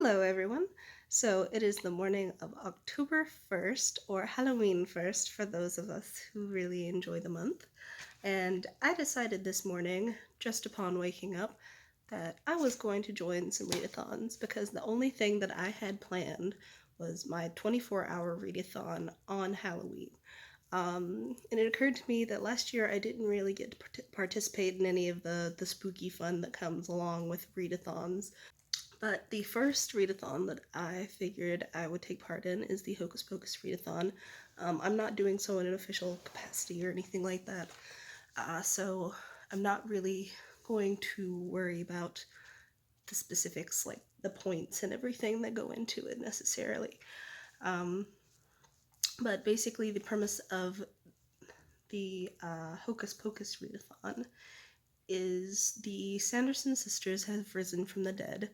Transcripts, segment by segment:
Hello everyone! So it is the morning of October 1st, or Halloween 1st for those of us who really enjoy the month. And I decided this morning, just upon waking up, that I was going to join some readathons because the only thing that I had planned was my 24-hour readathon on Halloween. And it occurred to me that last year I didn't really get to participate in any of the spooky fun that comes along with readathons. But the first readathon that I figured I would take part in is the Hocus Pocus Readathon. I'm not doing so in an official capacity or anything like that, so I'm not really going to worry about the specifics, like the points and everything that go into it necessarily. But basically the premise of the Hocus Pocus Readathon is the Sanderson sisters have risen from the dead,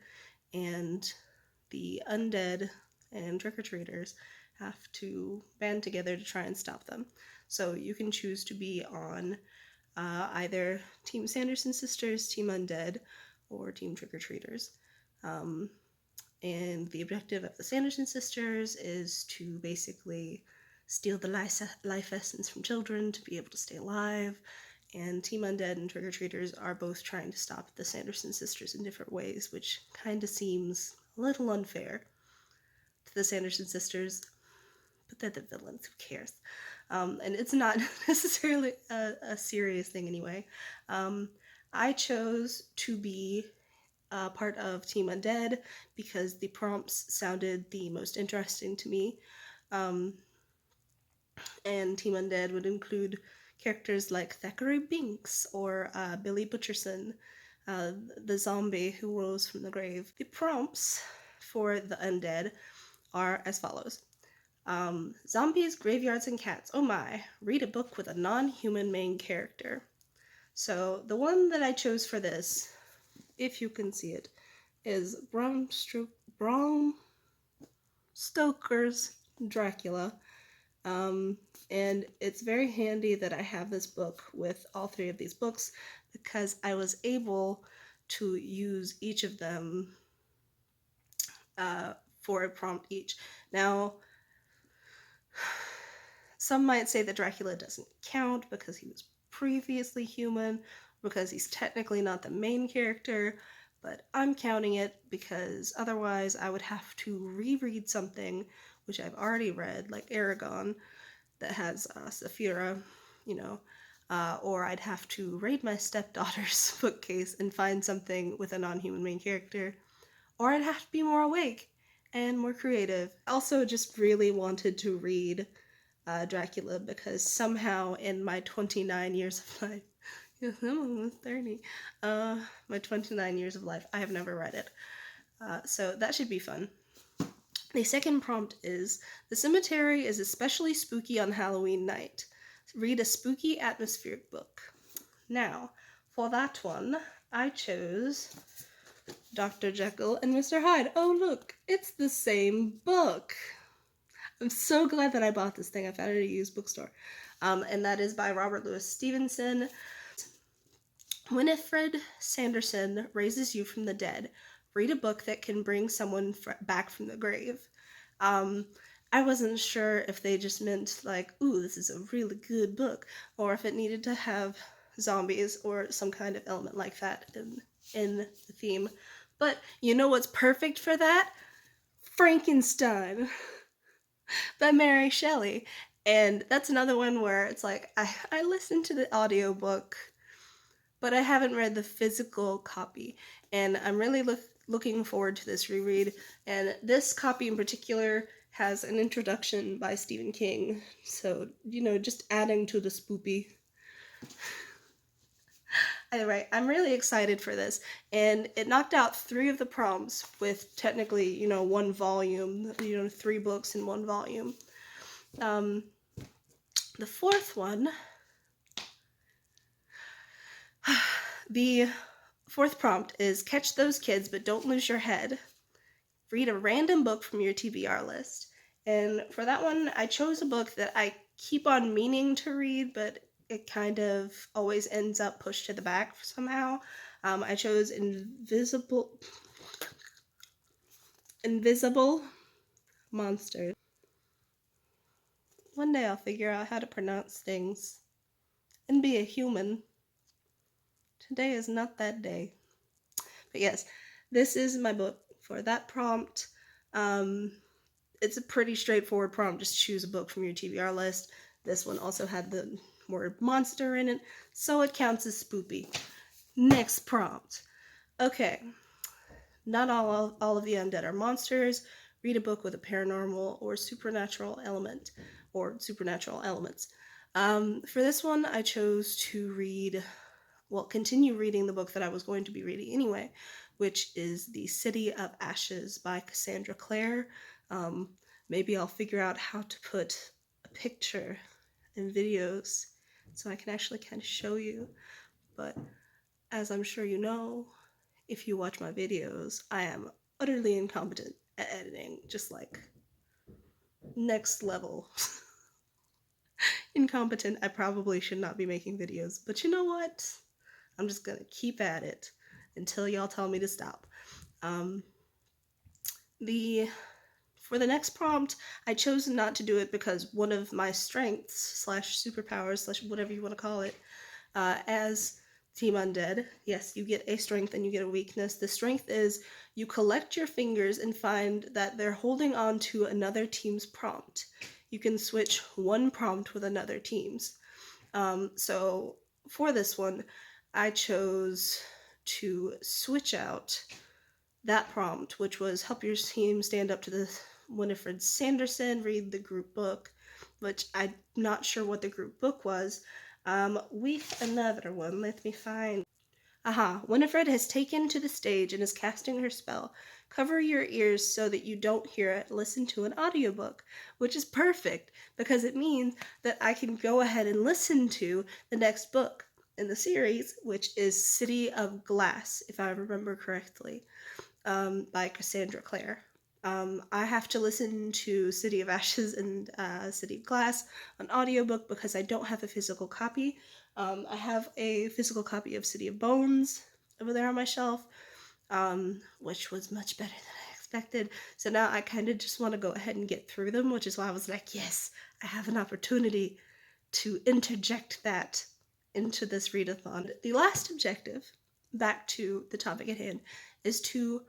and the undead and trick-or-treaters have to band together to try and stop them. So you can choose to be on either Team Sanderson Sisters, Team Undead, or Team Trick-or-treaters. And the objective of the Sanderson Sisters is to basically steal the life essence from children to be able to stay alive, and Team Undead and Trick-or-treaters are both trying to stop the Sanderson sisters in different ways, which kind of seems a little unfair to the Sanderson sisters, but they're the villains, who cares? And it's not necessarily a serious thing anyway. I chose to be part of Team Undead because the prompts sounded the most interesting to me. And Team Undead would include characters like Thackeray Binks or Billy Butcherson, the zombie who rose from the grave. The prompts for the undead are as follows. Zombies, graveyards, and cats. Oh my, read a book with a non-human main character. So the one that I chose for this, if you can see it, is Bram Stoker's Dracula. And it's very handy that I have this book with all three of these books because I was able to use each of them for a prompt each. Now, some might say that Dracula doesn't count because he was previously human, because he's technically not the main character, but I'm counting it because otherwise I would have to reread something which I've already read, like Aragon, that has Saphira, or I'd have to raid my stepdaughter's bookcase and find something with a non-human main character, or I'd have to be more awake and more creative. I also just really wanted to read Dracula because somehow in my 29 years of life, yes, I'm almost 30, my 29 years of life, I have never read it. So that should be fun. The second prompt is, the cemetery is especially spooky on Halloween night. Read a spooky atmospheric book. Now, for that one, I chose Dr. Jekyll and Mr. Hyde. Oh look, it's the same book! I'm so glad that I bought this thing. I found it at a used bookstore. And that is by Robert Louis Stevenson. Winifred Sanderson raises you from the dead. Read a book that can bring someone back from the grave. I wasn't sure if they just meant like, ooh, this is a really good book, or if it needed to have zombies or some kind of element like that in the theme. But you know what's perfect for that? Frankenstein by Mary Shelley. And that's another one where it's like, I listened to the audiobook, but I haven't read the physical copy, and I'm really looking forward to this reread. And this copy in particular has an introduction by Stephen King, so, just adding to the spoopy. Anyway, I'm really excited for this, and it knocked out 3 of the prompts with technically, one volume, 3 books in 1 volume. The fourth one, the fourth prompt is, catch those kids but don't lose your head. Read a random book from your TBR list. And for that one, I chose a book that I keep on meaning to read, but it kind of always ends up pushed to the back somehow. I chose Invisible invisible monsters. One day I'll figure out how to pronounce things and be a human. Today is not that day. But yes, this is my book for that prompt. It's a pretty straightforward prompt. Just choose a book from your TBR list. This one also had the word monster in it, so it counts as spoopy. Next prompt. Okay, not all of the undead are monsters. Read a book with a paranormal or supernatural element, or supernatural elements. For this one, I chose to continue reading the book that I was going to be reading anyway, which is The City of Ashes by Cassandra Clare. Maybe I'll figure out how to put a picture in videos so I can actually kind of show you. But as I'm sure you know, if you watch my videos, I am utterly incompetent at editing, just like next level. Incompetent. I probably should not be making videos, but you know what? I'm just gonna keep at it until y'all tell me to stop. For the next prompt, I chose not to do it because one of my strengths slash superpowers slash whatever you want to call it, as Team Undead, yes, you get a strength and you get a weakness. The strength is you collect your fingers and find that they're holding on to another team's prompt. You can switch one prompt with another team's. So for this one, I chose to switch out that prompt, which was help your team stand up to the Winifred Sanderson, read the group book, which I'm not sure what the group book was. With another one, let me find. Aha, Winifred has taken to the stage and is casting her spell. Cover your ears so that you don't hear it. Listen to an audiobook, which is perfect because it means that I can go ahead and listen to the next book in the series, which is City of Glass, if I remember correctly, by Cassandra Clare. I have to listen to City of Ashes and City of Glass on audiobook because I don't have a physical copy. I have a physical copy of City of Bones over there on my shelf, which was much better than I expected. So now I kind of just want to go ahead and get through them, which is why I was like, yes, I have an opportunity to interject that into this readathon. The last objective, back to the topic at hand, is to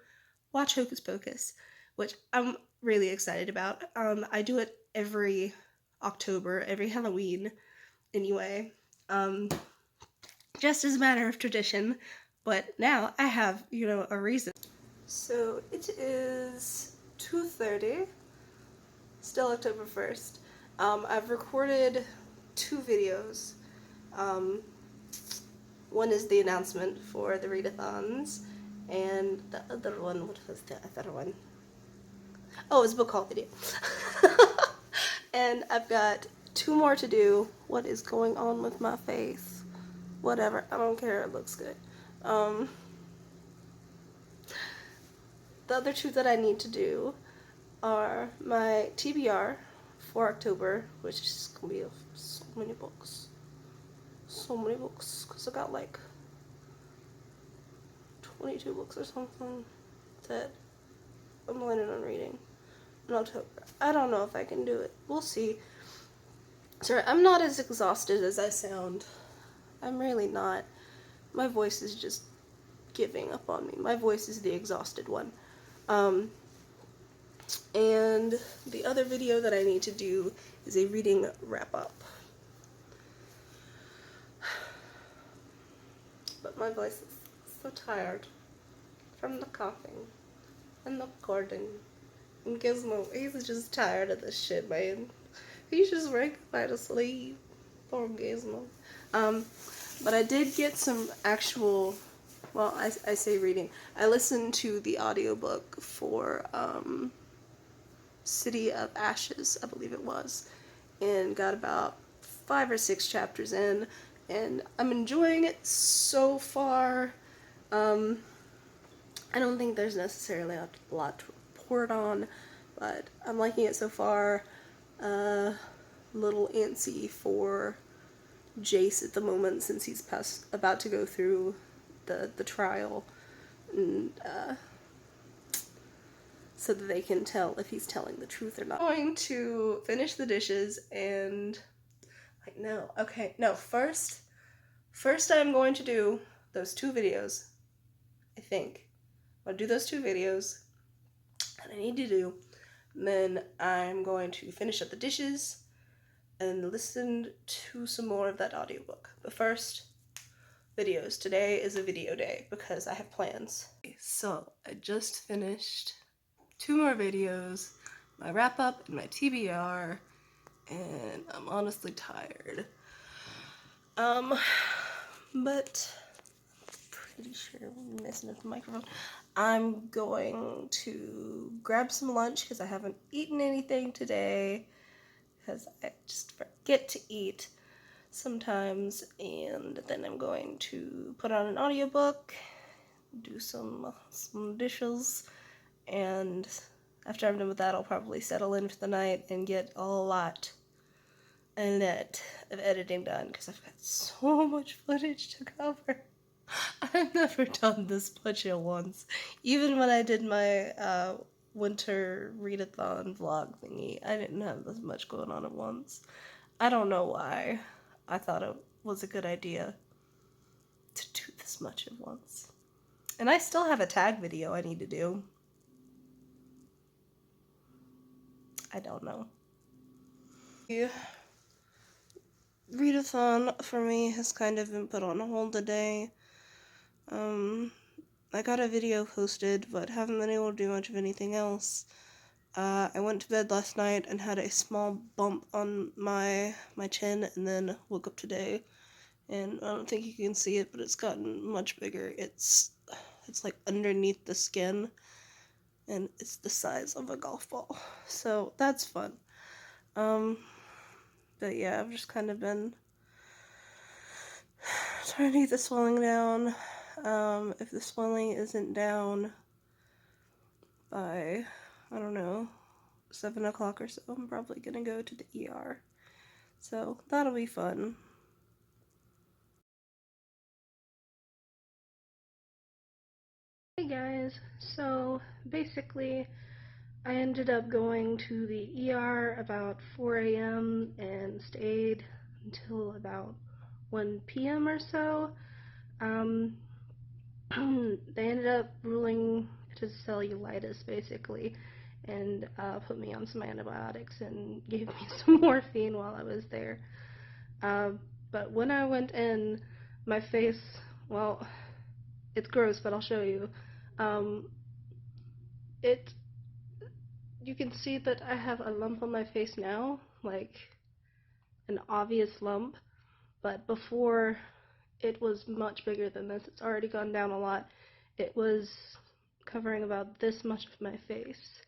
watch Hocus Pocus, which I'm really excited about. I do it every October, every Halloween, anyway, just as a matter of tradition. But now I have, a reason. So it is 2:30, still October 1st. I've recorded 2 videos. One is the announcement for the readathons, and the other one, what was the other one? Oh, it's a book haul video. And I've got 2 more to do. What is going on with my face? Whatever, I don't care, it looks good. The other 2 that I need to do are my TBR for October, which is gonna be so many books. So many books, because I got like 22 books or something that I'm planning on reading in October. I don't know if I can do it. We'll see. Sorry, I'm not as exhausted as I sound. I'm really not. My voice is just giving up on me. My voice is the exhausted one. And the other video that I need to do is a reading wrap-up. But my voice is so tired from the coughing and the recording. And Gizmo, he's just tired of this shit, man. He's just ready to sleep. Poor Gizmo. But I did get some actual, well, I say reading. I listened to the audiobook for City of Ashes, I believe it was, and got about 5 or 6 chapters in, and I'm enjoying it so far. I don't think there's necessarily a lot to report on, but I'm liking it so far. Little antsy for Jace at the moment since he's about to go through the trial, and so that they can tell if he's telling the truth or not. I'm going to finish the dishes and like no, okay, no, first I'm going to do those 2 videos. I think I'll do those 2 videos that I need to do. And then I'm going to finish up the dishes and listen to some more of that audiobook. But first, videos. Today is a video day because I have plans. So I just finished 2 more videos, my wrap up and my TBR, and I'm honestly tired. But pretty sure I'm messing up the microphone. I'm going to grab some lunch because I haven't eaten anything today because I just forget to eat sometimes, and then I'm going to put on an audiobook, do some dishes, and after I'm done with that I'll probably settle in for the night and get a lot of editing done because I've got so much footage to cover. I've never done this much at once. Even when I did my winter readathon vlog thingy, I didn't have this much going on at once. I don't know why I thought it was a good idea to do this much at once. And I still have a tag video I need to do. I don't know. The readathon for me has kind of been put on hold today. I got a video posted, but haven't been able to do much of anything else. I went to bed last night and had a small bump on my chin, and then woke up today, and I don't think you can see it, but it's gotten much bigger. It's like underneath the skin, and it's the size of a golf ball. So that's fun. But yeah, I've just kind of been trying to get the swelling down. If the swelling isn't down by, I don't know, 7 o'clock or so, I'm probably gonna go to the ER. So that'll be fun. Hey guys, so basically I ended up going to the ER about 4 a.m. and stayed until about 1 p.m. or so. They ended up ruling it as cellulitis basically, and put me on some antibiotics and gave me some morphine while I was there. But when I went in, my face, well, it's gross, but I'll show you. You can see that I have a lump on my face now, like an obvious lump, but before it was much bigger than this. It's already gone down a lot. It was covering about this much of my face.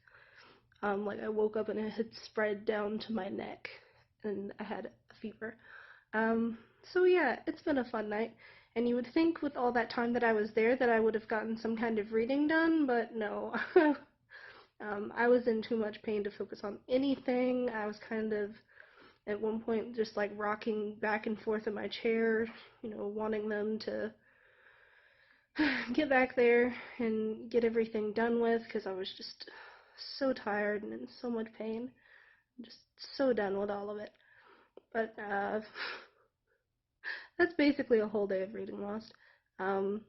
Like I woke up and it had spread down to my neck, and I had a fever. So yeah, it's been a fun night. And you would think with all that time that I was there that I would have gotten some kind of reading done, but no. I was in too much pain to focus on anything. I was kind of, at one point, just like rocking back and forth in my chair, wanting them to get back there and get everything done with, because I was just so tired and in so much pain. I'm just so done with all of it. But that's basically a whole day of reading lost. I'm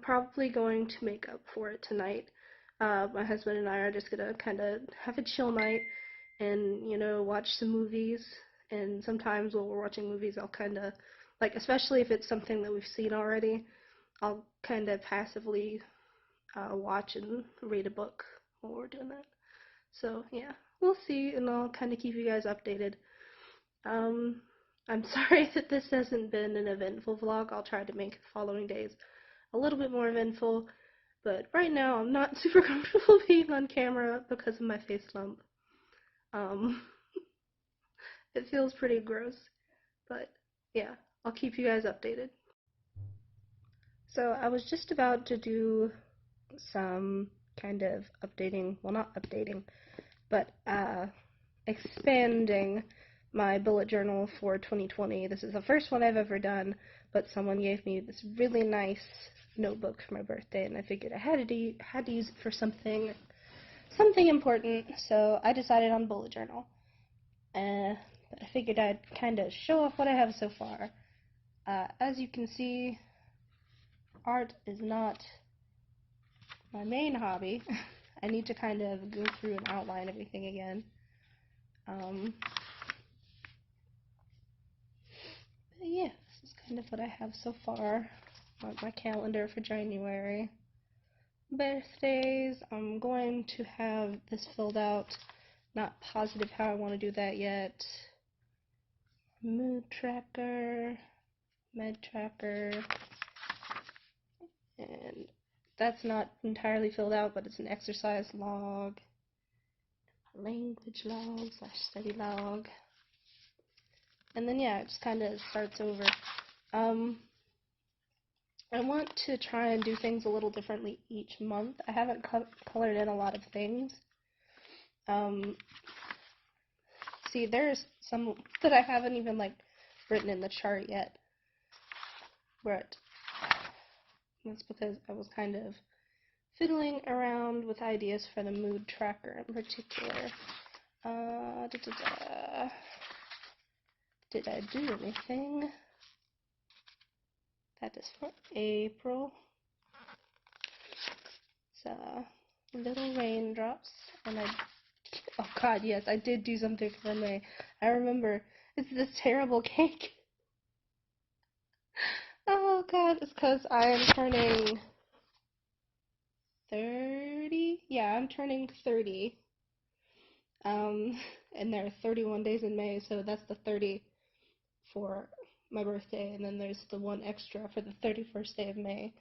probably going to make up for it tonight. My husband and I are just gonna kind of have a chill night and, watch some movies. And sometimes while we're watching movies, I'll kind of, like, especially if it's something that we've seen already, I'll kind of passively watch and read a book while we're doing that. So, yeah, we'll see, and I'll kind of keep you guys updated. I'm sorry that this hasn't been an eventful vlog. I'll try to make the following days a little bit more eventful, but right now I'm not super comfortable being on camera because of my face lump. It feels pretty gross, but yeah, I'll keep you guys updated. So I was just about to do some kind of updating, well, not updating, but expanding my bullet journal for 2020. This is the first one I've ever done, but someone gave me this really nice notebook for my birthday, and I figured I had to use it for something important, so I decided on bullet journal. But I figured I'd kind of show off what I have so far. As you can see, art is not my main hobby. I need to kind of go through and outline everything again. But yeah, this is kind of what I have so far on my calendar for January. Birthdays, I'm going to have this filled out. Not positive how I want to do that yet. Mood tracker, med tracker, and that's not entirely filled out, but it's an exercise log, language log / study log, and then yeah, it just kind of starts over. I want to try and do things a little differently each month. I haven't colored in a lot of things. See, there's some that I haven't even like written in the chart yet, but that's because I was kind of fiddling around with ideas for the mood tracker in particular. Did I do anything? That is for April. So, little raindrops, and oh god, yes, I did do something for May. I remember, it's this terrible cake. Oh god, it's because I am turning 30? Yeah, I'm turning 30. And there are 31 days in May, so that's the 30 for my birthday, and then there's the one extra for the 31st day of May.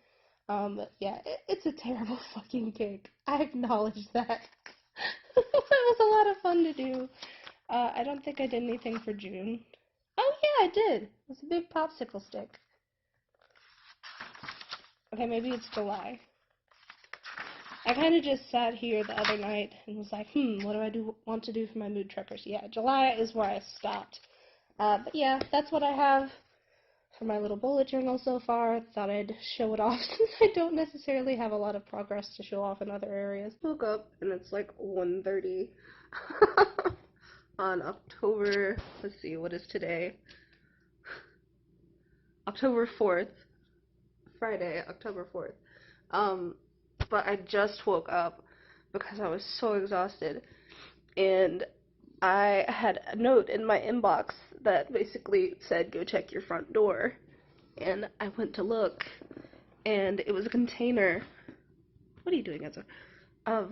But yeah, it's a terrible fucking cake. I acknowledge that. It was a lot of fun to do. I don't think I did anything for June. Oh yeah, I did. It was a big popsicle stick. Okay, maybe it's July. I kind of just sat here the other night and was like, what do I want to do for my mood trackers? Yeah, July is where I stopped. But yeah, that's what I have for my little bullet journal so far. Thought I'd show it off since I don't necessarily have a lot of progress to show off in other areas. Woke up and it's like 1:30 on October, let's see, what is today? October 4th. Friday, October 4th. But I just woke up because I was so exhausted, and I had a note in my inbox that basically said, go check your front door, and I went to look, and it was a container, what are you doing, Ezra, of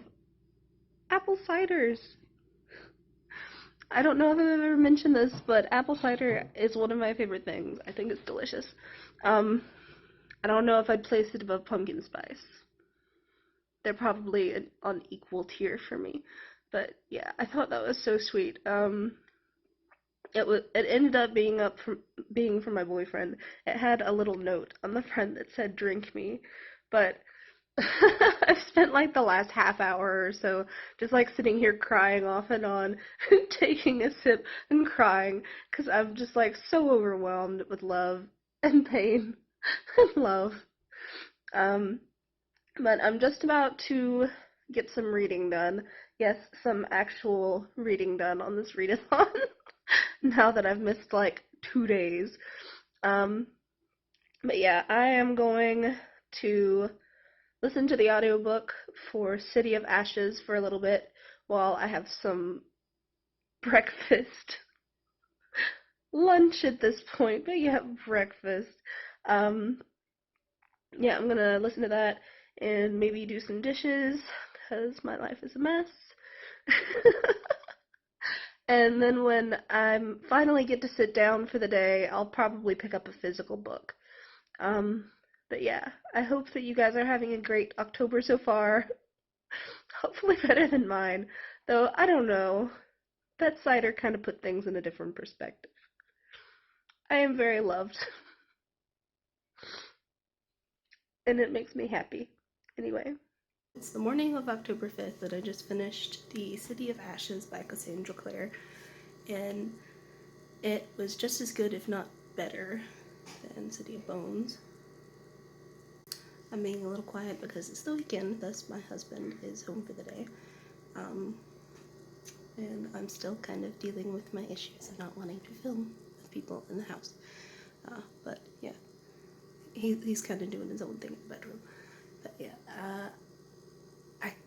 apple ciders. I don't know if I've ever mentioned this, but apple cider is one of my favorite things. I think it's delicious. I don't know if I'd place it above pumpkin spice. They're probably on equal tier for me. But yeah, I thought that was so sweet. It ended up being from my boyfriend. It had a little note on the front that said "drink me," but I've spent like the last half hour or so just like sitting here crying off and on, taking a sip and crying because I'm just like so overwhelmed with love and pain and love. Um, but I'm just about to get some reading done. Yes, some actual reading done on this readathon. Now that I've missed like 2 days. Um, but yeah, I am going to listen to the audiobook for City of Ashes for a little bit while I have some breakfast. Lunch at this point, but yeah, breakfast. Um, yeah, I'm gonna listen to that and maybe do some dishes because my life is a mess. And then when I finally get to sit down for the day, I'll probably pick up a physical book. But yeah, I hope that you guys are having a great October so far. Hopefully better than mine. Though, I don't know. That cider kind of put things in a different perspective. I am very loved. And it makes me happy. Anyway. It's the morning of October 5th that I just finished The City of Ashes by Cassandra Clare. And It was just as good, if not better, than City of Bones. I'm being a little quiet because it's the weekend, thus my husband is home for the day. And I'm still kind of dealing with my issues of not wanting to film with people in the house. But yeah, he's kind of doing his own thing in the bedroom. But yeah,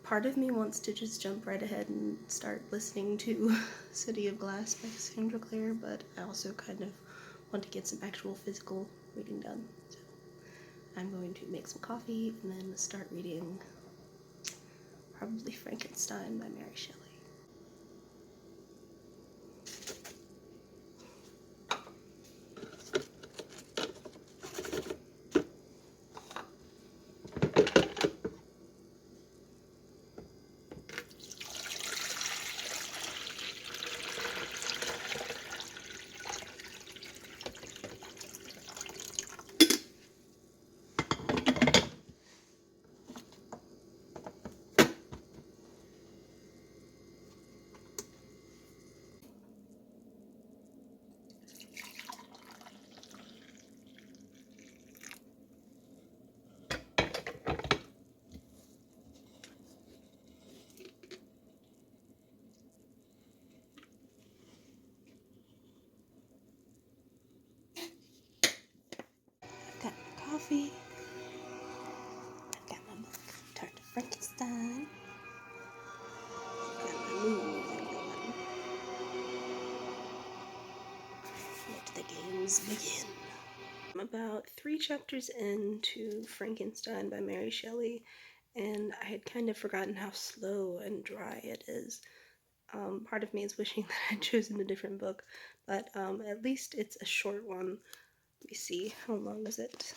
part of me wants to just jump right ahead and start listening to City of Glass by Cassandra Clare, but I also kind of want to get some actual physical reading done. So I'm going to make some coffee and then start reading probably Frankenstein by Mary Shelley. I've got my coffee, I've got my book, Turned to Frankenstein, I've got my mood music going. Let the games begin. I'm about 3 chapters into Frankenstein by Mary Shelley, and I had kind of forgotten how slow and dry it is. Part of me is wishing that I'd chosen a different book, but at least it's a short one. Let me see, how long is it?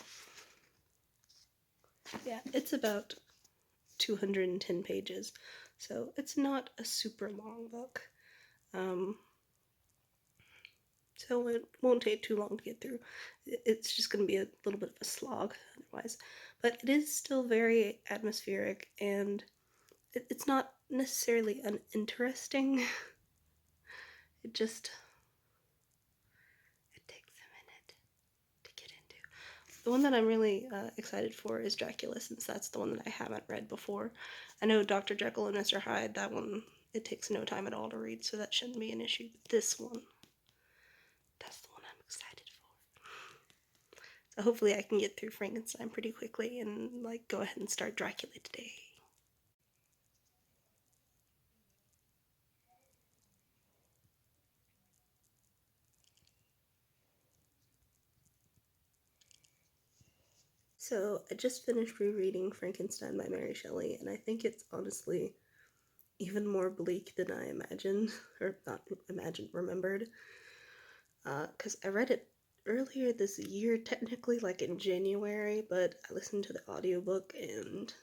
Yeah, it's about 210 pages, so it's not a super long book. So it won't take too long to get through. It's just going to be a little bit of a slog otherwise. But it is still very atmospheric, and it's not necessarily uninteresting. It takes a minute to get into. The one that I'm really excited for is Dracula, since that's the one that I haven't read before. I know Dr. Jekyll and Mr. Hyde, that one, it takes no time at all to read, so that shouldn't be an issue. But this one, that's the one I'm excited for. So hopefully I can get through Frankenstein pretty quickly and like go ahead and start Dracula today. So I just finished rereading Frankenstein by Mary Shelley, and I think it's honestly even more bleak than I imagined, or not imagined, remembered. Because I read it earlier this year, technically like in January, but I listened to the audiobook and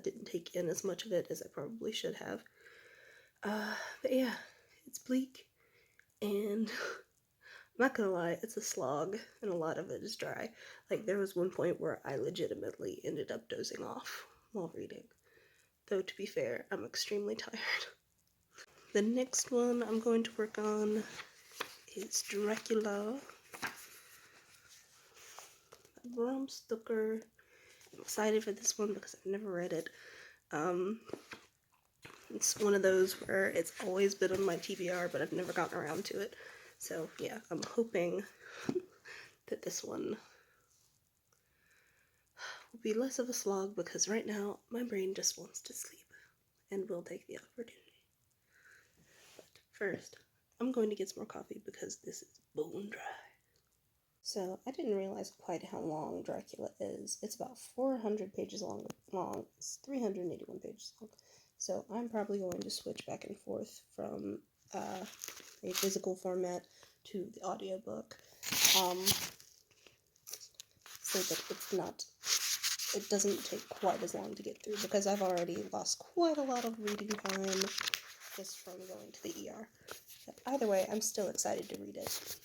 didn't take in as much of it as I probably should have. But yeah, it's bleak, and I'm not gonna lie, it's a slog, and a lot of it is dry. Like, there was one point where I legitimately ended up dozing off while reading. Though, to be fair, I'm extremely tired. The next one I'm going to work on is Dracula by Bram Stoker. I'm excited for this one because I've never read it. It's one of those where it's always been on my TBR, but I've never gotten around to it. So, yeah, I'm hoping that this one will be less of a slog, because right now my brain just wants to sleep and will take the opportunity. But first, I'm going to get some more coffee because this is bone dry. So I didn't realize quite how long Dracula is. It's about 400 pages long. It's 381 pages long. So I'm probably going to switch back and forth from a physical format to the audiobook, so that it doesn't take quite as long to get through, because I've already lost quite a lot of reading time just from going to the ER. But either way, I'm still excited to read it.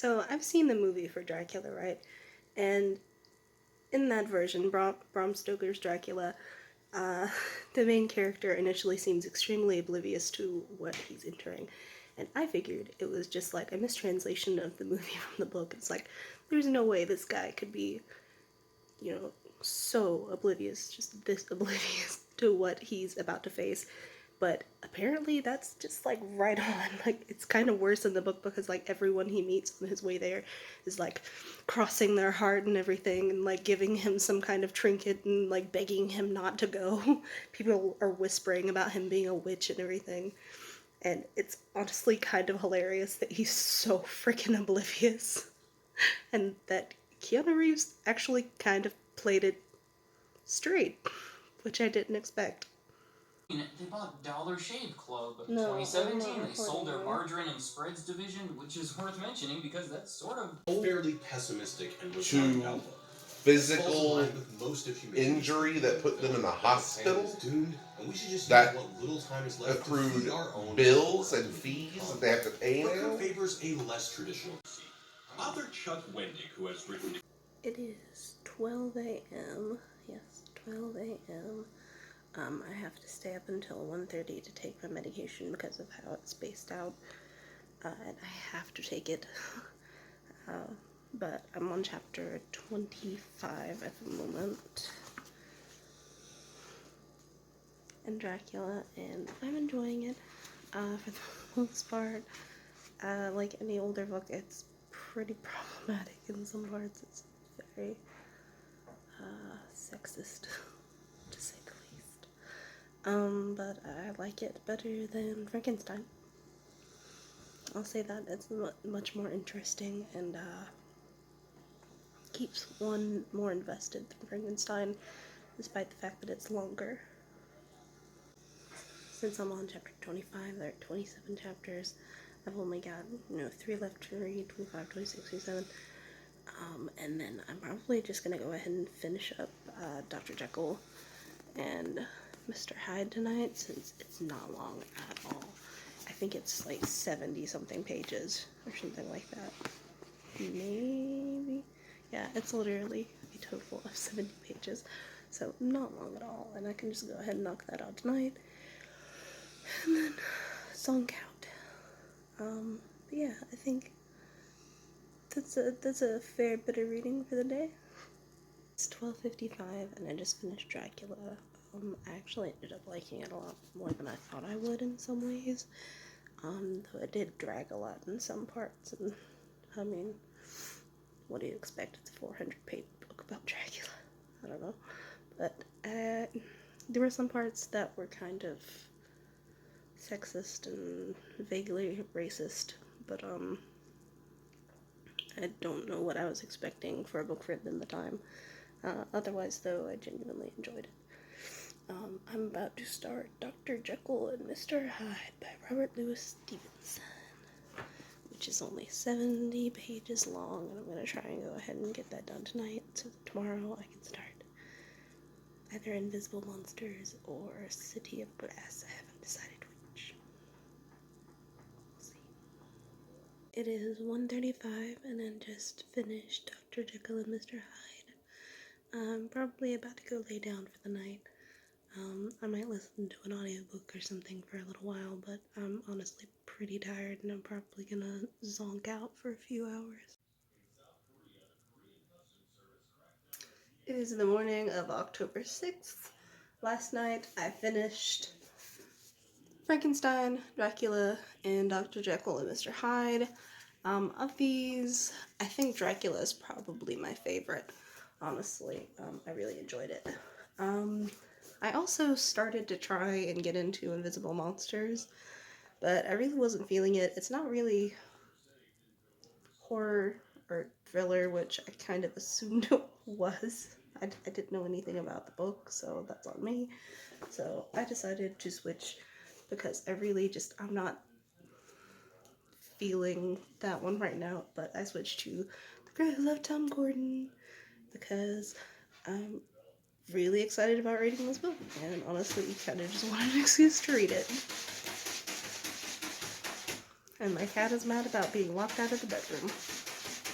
So I've seen the movie for Dracula, right? And in that version, Bram Stoker's Dracula, uh, the main character initially seems extremely oblivious to what he's entering. And I figured it was just like a mistranslation of the movie from the book. It's like, there's no way this guy could be, you know, so oblivious, just this oblivious to what he's about to face. But apparently that's just like right on. Like, it's kind of worse in the book because like everyone he meets on his way there is like crossing their heart and everything and like giving him some kind of trinket and like begging him not to go. People are whispering about him being a witch and everything. And it's honestly kind of hilarious that he's so freaking oblivious. And that Keanu Reeves actually kind of played it straight, which I didn't expect. They bought Dollar Shave Club. No, 2017, they sold their margarine and spreads division, which is worth mentioning because that's sort of fairly pessimistic and resigned outlook. Physical injury that put them in the hospital that accrued bills and fees that they have to pay now. Favors a less traditional. Author Chuck Wendig, who has written. It is 12 a.m. Yes, 12 a.m. I have to stay up until 1:30 to take my medication because of how it's spaced out. And I have to take it. But I'm on chapter 25 at the moment. In Dracula, and I'm enjoying it. For the most part, like any older book, it's pretty problematic in some parts. It's very sexist, to say the least. But I like it better than Frankenstein. I'll say that it's much more interesting and keeps one more invested than Frankenstein, despite the fact that it's longer. Since I'm on chapter 25, there are 27 chapters. I've only got, 3 left to read, 25, 26, 27. And then I'm probably just going to go ahead and finish up Dr. Jekyll and Mr. Hyde tonight, since it's not long at all. I think it's like 70-something pages or something like that. Maybe? Yeah, it's literally a total of 70 pages. So not long at all, and I can just go ahead and knock that out tonight. And then zonk out. But yeah, I think that's a fair bit of reading for the day. It's 12:55 and I just finished Dracula. I actually ended up liking it a lot more than I thought I would in some ways. Though it did drag a lot in some parts, and I mean, what do you expect? It's a 400-page book about Dracula. I don't know. But there were some parts that were kind of sexist and vaguely racist, but I don't know what I was expecting for a book written in the time. Otherwise, though, I genuinely enjoyed it. I'm about to start Dr. Jekyll and Mr. Hyde by Robert Louis Stevenson, which is only 70 pages long, and I'm going to try and go ahead and get that done tonight, so that tomorrow I can start either Invisible Monsters or City of Brass. I haven't decided which. We'll see. It is 1:35 and I just finished Dr. Jekyll and Mr. Hyde. I'm probably about to go lay down for the night. I might listen to an audiobook or something for a little while, but I'm honestly pretty tired and I'm probably gonna zonk out for a few hours. It is the morning of October 6th. Last night I finished Frankenstein, Dracula, and Dr. Jekyll and Mr. Hyde. Of these, I think Dracula is probably my favorite, honestly. I really enjoyed it. I also started to try and get into Invisible Monsters, but I really wasn't feeling it. It's not really horror or thriller, which I kind of assumed it was. I didn't know anything about the book, so that's on me. So I decided to switch because I'm not feeling that one right now, but I switched to The Girl Who Loved Tom Gordon because I'm really excited about reading this book, and honestly kind of just wanted an excuse to read it. And my cat is mad about being locked out of the bedroom.